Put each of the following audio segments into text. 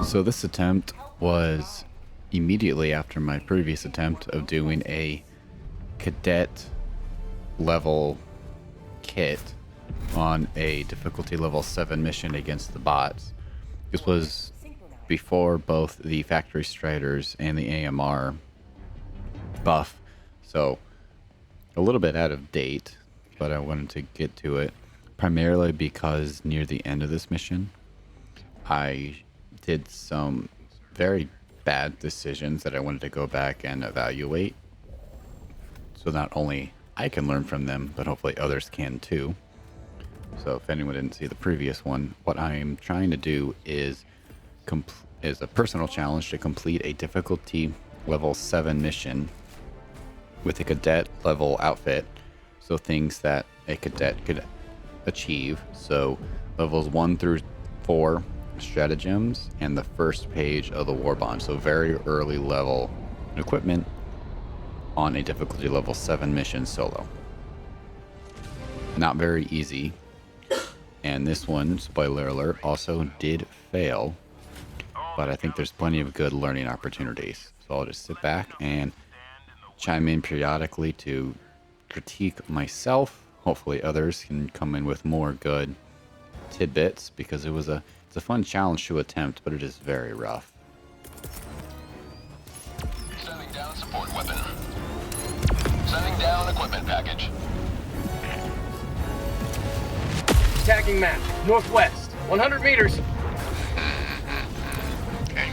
So this attempt was immediately after my previous attempt of doing a cadet level kit on a difficulty level 7 mission against the bots. This was before both the factory striders and the AMR buff, so a little bit out of date, but I wanted to get to it primarily because near the end of this mission I did some very bad decisions that I wanted to go back and evaluate, so not only I can learn from them, but hopefully others can too. So if anyone didn't see the previous one, what I'm trying to do is a personal challenge to complete a difficulty level 7 mission with a cadet level outfit, so things that a cadet could achieve. So levels 1 through 4 stratagems and the first page of the war bond, so very early level equipment on a difficulty level 7 mission solo. Not very easy, and this one, spoiler alert, also did fail, but I think there's plenty of good learning opportunities. So I'll just sit back and chime in periodically to critique myself. Hopefully others can come in with more good tidbits, because it's a fun challenge to attempt, but it is very rough. Sending down support weapon. Sending down equipment package. Tagging map, northwest, 100 meters. Okay.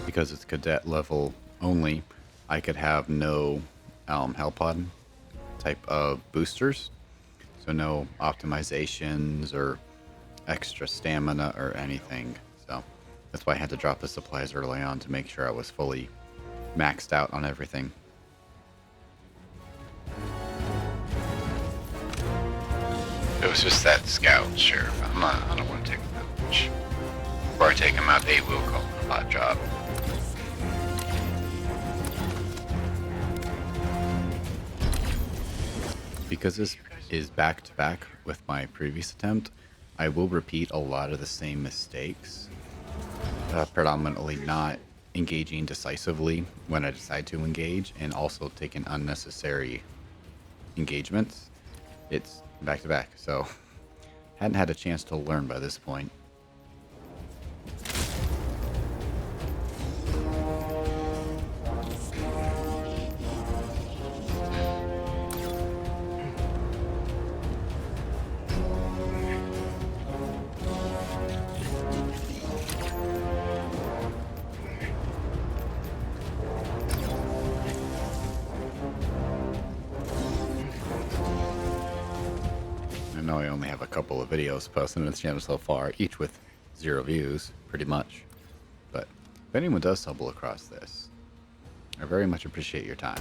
Because it's cadet level only, I could have no Hellpod type of boosters, so no optimizations or extra stamina or anything. So that's why I had to drop the supplies early on to make sure I was fully maxed out on everything. It was just that scout, sure. I don't want to take him out much. Before I take him out, they will call it a hot job. Because this is back to back with my previous attempt, I will repeat a lot of the same mistakes. Predominantly not engaging decisively when I decide to engage, and also taking unnecessary engagements. It's back to back, so hadn't had a chance to learn by this point. I know I only have a couple of videos posted on the channel so far, each with 0 views, pretty much. But if anyone does stumble across this, I very much appreciate your time.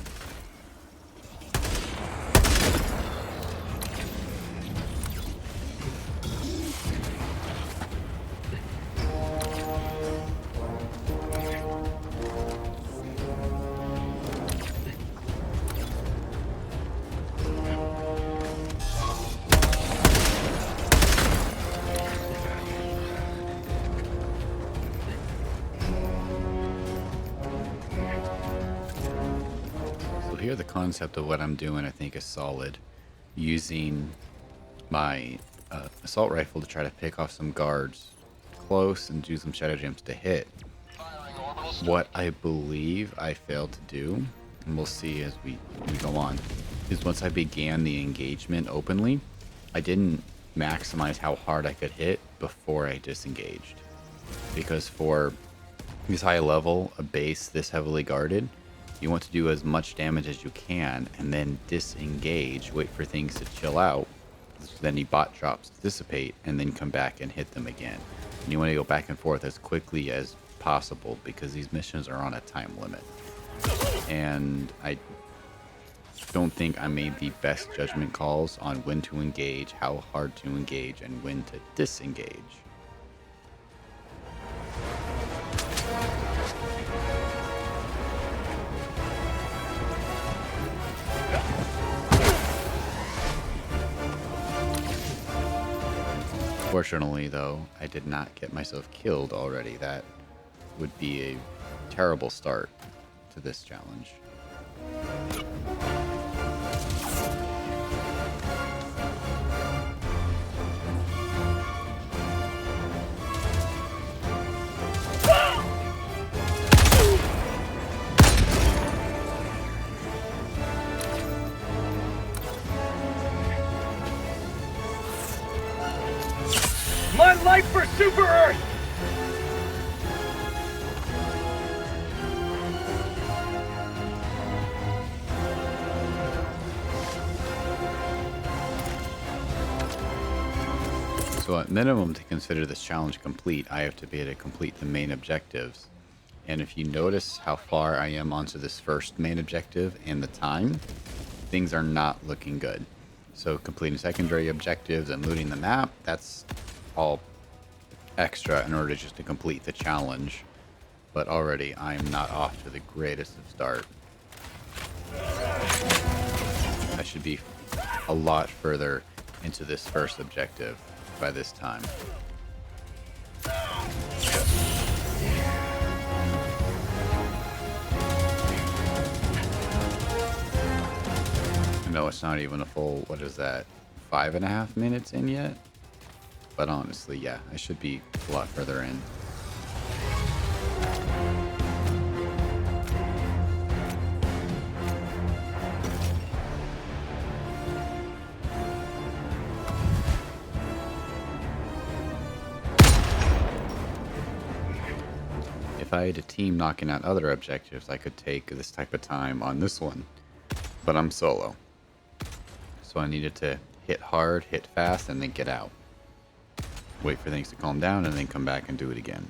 Here, the concept of what I'm doing I think is solid. Using my assault rifle to try to pick off some guards close and do some shadow jumps to hit. What I believe I failed to do, and we'll see as we go on, is once I began the engagement openly, I didn't maximize how hard I could hit before I disengaged. Because for this high level, a base this heavily guarded, you want to do as much damage as you can and then disengage, wait for things to chill out, so then any bot drops dissipate, and then come back and hit them again. And you want to go back and forth as quickly as possible, because these missions are on a time limit. And I don't think I made the best judgment calls on when to engage, how hard to engage, and when to disengage. Fortunately, though, I did not get myself killed already. That would be a terrible start to this challenge. My life for Super Earth! So at minimum, to consider this challenge complete, I have to be able to complete the main objectives. And if you notice how far I am onto this first main objective and the time, things are not looking good. So completing secondary objectives and looting the map, that's all extra in order just to complete the challenge. But already I'm not off to the greatest of start. I should be a lot further into this first objective by this time. No, it's not even a full, what is that, 5.5 minutes in yet? But honestly, yeah, I should be a lot further in. If I had a team knocking out other objectives, I could take this type of time on this one. But I'm solo. So I needed to hit hard, hit fast, and then get out. Wait for things to calm down, and then come back and do it again.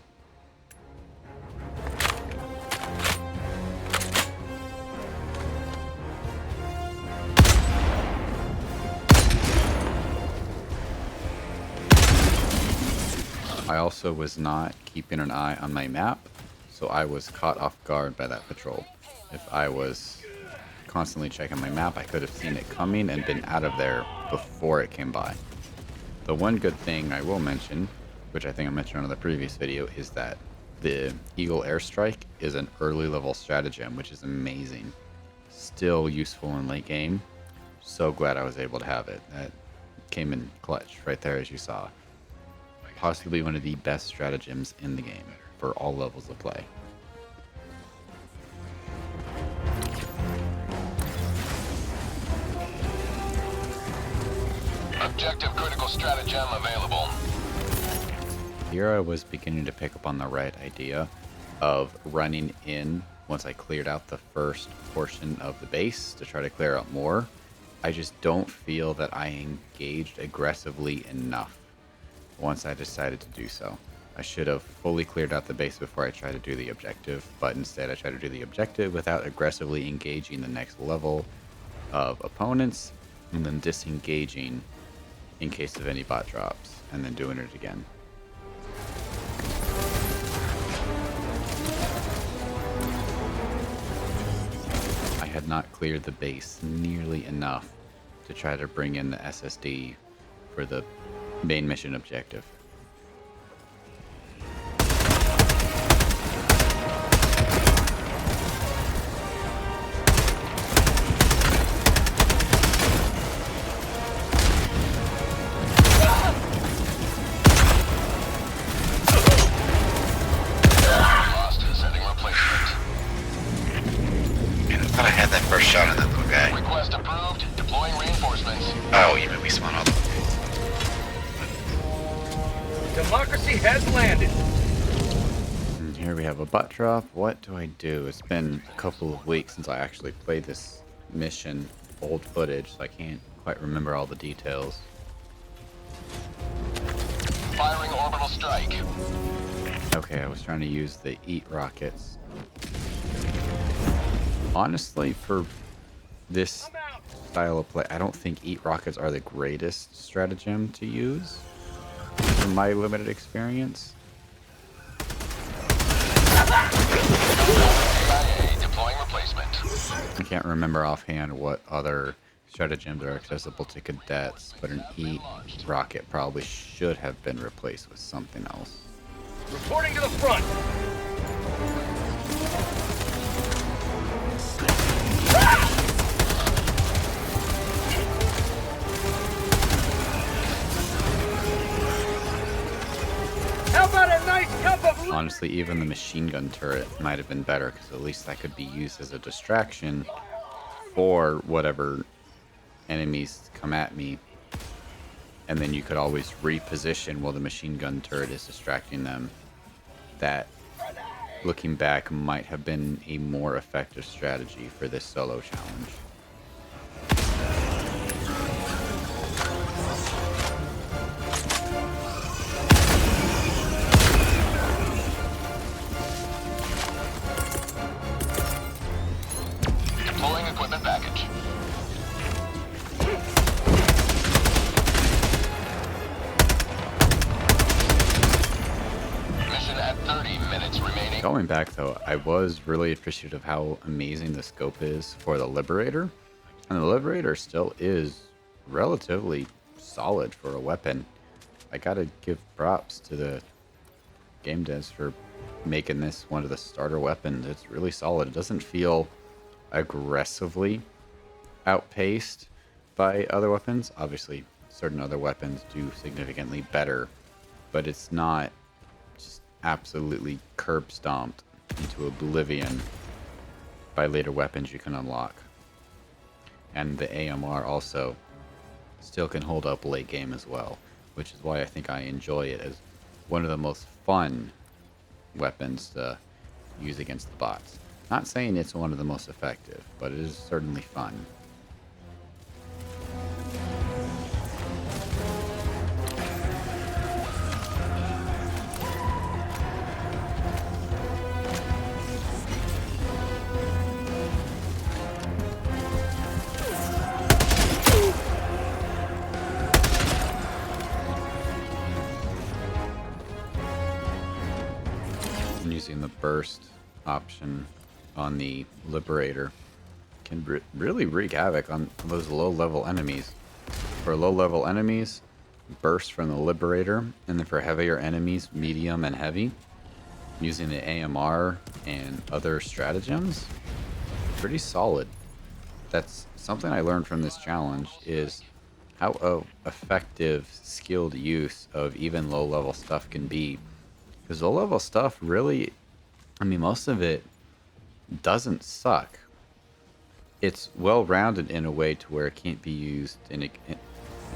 I also was not keeping an eye on my map, so I was caught off guard by that patrol. If I was constantly checking my map, I could have seen it coming and been out of there before it came by. The one good thing I will mention, which I think I mentioned on the previous video, is that the Eagle Airstrike is an early level stratagem, which is amazing. Still useful in late game. So glad I was able to have it. That came in clutch right there, as you saw. Possibly one of the best stratagems in the game for all levels of play. Objective critical stratagem available. Here I was beginning to pick up on the right idea of running in once I cleared out the first portion of the base to try to clear out more. I just don't feel that I engaged aggressively enough once I decided to do so. I should have fully cleared out the base before I tried to do the objective, but instead I tried to do the objective without aggressively engaging the next level of opponents and then disengaging in case of any bot drops and then doing it again. I had not cleared the base nearly enough to try to bring in the SSD for the main mission objective. Lost. Sending replacement. Man, I thought I had that first shot on that little guy. Request approved. Deploying reinforcements. Oh, you made me spawn all the Democracy has landed. And here we have a butt drop. What do I do? It's been a couple of weeks since I actually played this mission. Old footage, so I can't quite remember all the details. Firing orbital strike. Okay, I was trying to use the eat rockets. Honestly, for this style of play, I don't think eat rockets are the greatest stratagem to use from my limited experience. CIA deploying replacement. I can't remember offhand what other stratagems are accessible to cadets, but an E rocket probably should have been replaced with something else. Reporting to the front. How about a nice cup of... Honestly, even the machine gun turret might have been better, because at least that could be used as a distraction for whatever enemies come at me. And then you could always reposition while the machine gun turret is distracting them. That, looking back, might have been a more effective strategy for this solo challenge. Deploying equipment package. Mission at 30 minutes remaining. Going back though, I was really appreciative of how amazing the scope is for the Liberator. And the Liberator still is relatively solid for a weapon. I gotta give props to the game devs for making this one of the starter weapons. It's really solid. It doesn't feel aggressively outpaced by other weapons. Obviously, certain other weapons do significantly better, but it's not just absolutely curb stomped into oblivion by later weapons you can unlock. And the AMR also still can hold up late game as well, which is why I think I enjoy it as one of the most fun weapons to use against the bots. Not saying it's one of the most effective, but it is certainly fun. And using the burst option on the Liberator can really wreak havoc on those low-level enemies. For low-level enemies, burst from the Liberator, and then for heavier enemies, medium and heavy, using the AMR and other stratagems, pretty solid. That's something I learned from this challenge, is how effective skilled use of even low-level stuff can be. Because low-level stuff really, I mean, most of it doesn't suck. It's well-rounded in a way to where it can't be used, and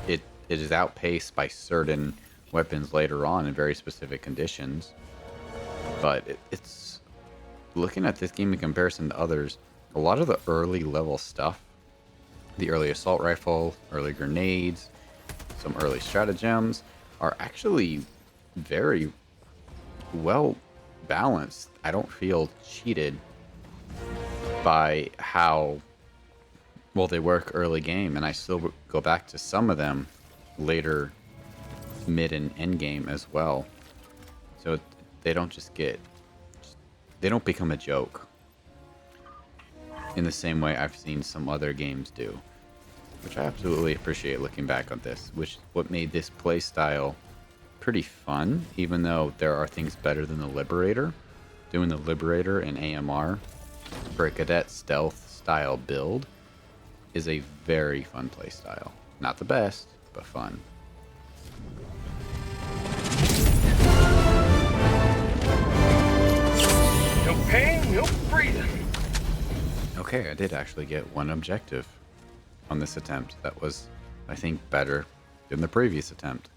it is outpaced by certain weapons later on in very specific conditions. But it's looking at this game in comparison to others, a lot of the early level stuff, the early assault rifle, early grenades, some early stratagems, are actually very well balanced. I don't feel cheated by how well they work early game, and I still go back to some of them later mid and end game as well, so they don't just they don't become a joke in the same way I've seen some other games do, which I absolutely appreciate looking back on this, which what made this play style pretty fun, even though there are things better than the Liberator. Doing the Liberator and AMR for a Cadet stealth style build is a very fun play style. Not the best, but fun. No pain, no freedom. Okay, I did actually get one objective on this attempt. That was, I think, better than the previous attempt.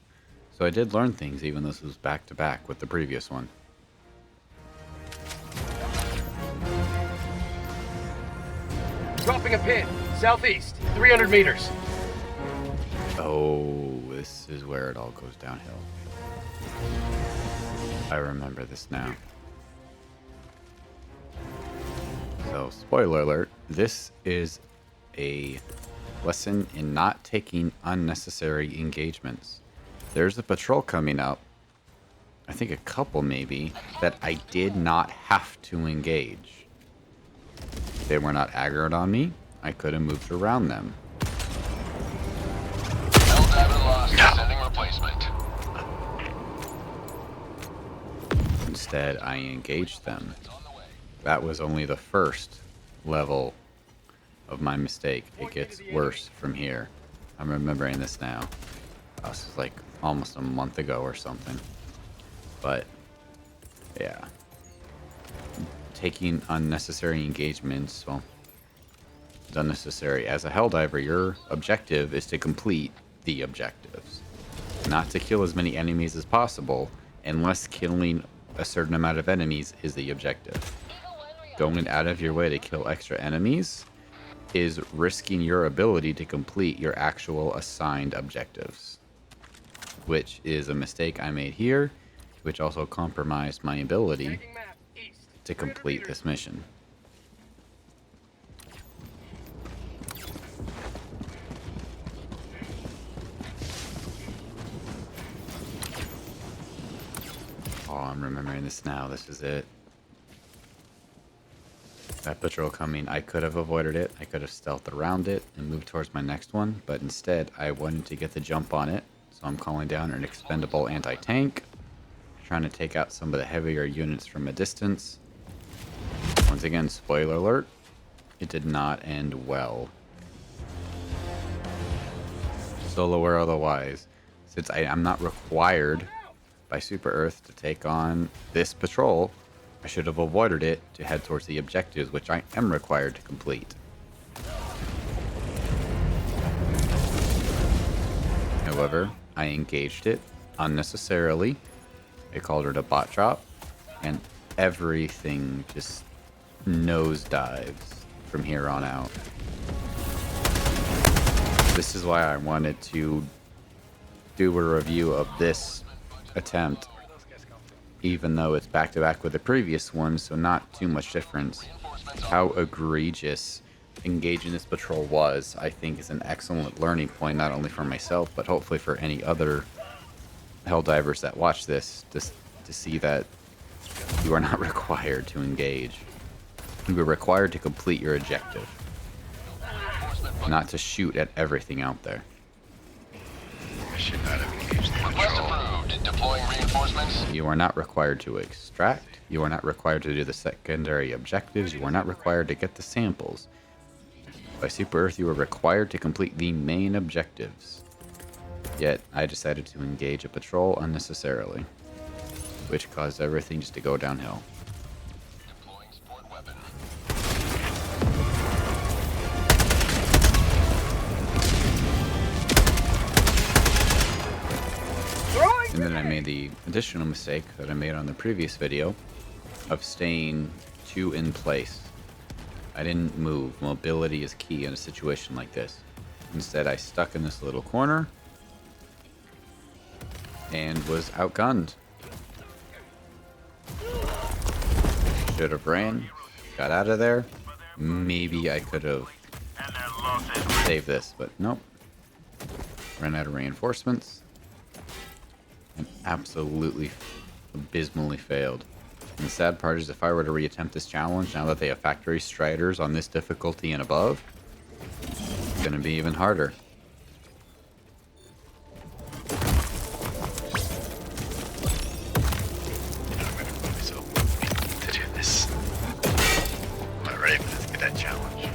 So I did learn things, even though this was back to back with the previous one. Dropping a pin, southeast, 300 meters. Oh, this is where it all goes downhill. I remember this now. So, spoiler alert, this is a lesson in not taking unnecessary engagements. There's a patrol coming up, I think a couple maybe, that I did not have to engage. They were not aggroed on me. I could have moved around them. Instead, I engaged them. That was only the first level of my mistake. It gets worse from here. I'm remembering this now. This was like almost a month ago or something. But, yeah. Taking unnecessary engagements, well, it's unnecessary. As a Helldiver, your objective is to complete the objectives. Not to kill as many enemies as possible, unless killing a certain amount of enemies is the objective. Going out of your way to kill extra enemies is risking your ability to complete your actual assigned objectives. Which is a mistake I made here, which also compromised my ability to complete this mission. Oh, I'm remembering this now. This is it. That patrol coming, I could have avoided it. I could have stealthed around it and moved towards my next one, but instead I wanted to get the jump on it. So I'm calling down an expendable anti-tank, trying to take out some of the heavier units from a distance. Once again, spoiler alert, it did not end well. Solo or otherwise, since I'm not required by Super Earth to take on this patrol, I should have avoided it to head towards the objectives, which I am required to complete. However, I engaged it unnecessarily. I called it a bot drop, and everything just nosedives from here on out. This is why I wanted to do a review of this attempt, even though it's back-to-back with the previous one, so not too much difference. How egregious engaging this patrol was, I think, is an excellent learning point, not only for myself, but hopefully for any other Helldivers that watch this, just to see that you are not required to engage. You are required to complete your objective, not to shoot at everything out there. I should not have engaged the Request patrol. approved. Deploying reinforcements. You are not required to extract. You are not required to do the secondary objectives. You are not required to get the samples. By Super Earth, you are required to complete the main objectives. Yet, I decided to engage a patrol unnecessarily, which caused everything just to go downhill. Deploying support weapon. And then I made the additional mistake that I made on the previous video of staying too in place. I didn't move. Mobility is key in a situation like this. Instead, I stuck in this little corner and was outgunned. Should have ran, got out of there. Maybe I could have saved this, but nope. Ran out of reinforcements and absolutely abysmally failed. And the sad part is, if I were to reattempt this challenge, now that they have factory striders on this difficulty and above, it's gonna be even harder. I'm gonna put myself to do this. I'm not ready for this cadet challenge.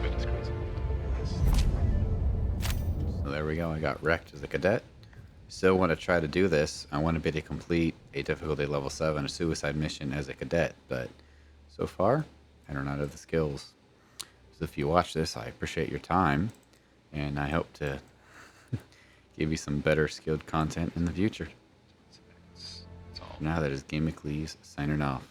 Goodness gracious. So there we go, I got wrecked as a cadet. Still want to try to do this. I want to be able to complete a difficulty level 7, a suicide mission as a cadet, but so far, I do not have the skills. So if you watch this, I appreciate your time, and I hope to give you some better skilled content in the future. It's all Now that is Game McLeese signing off.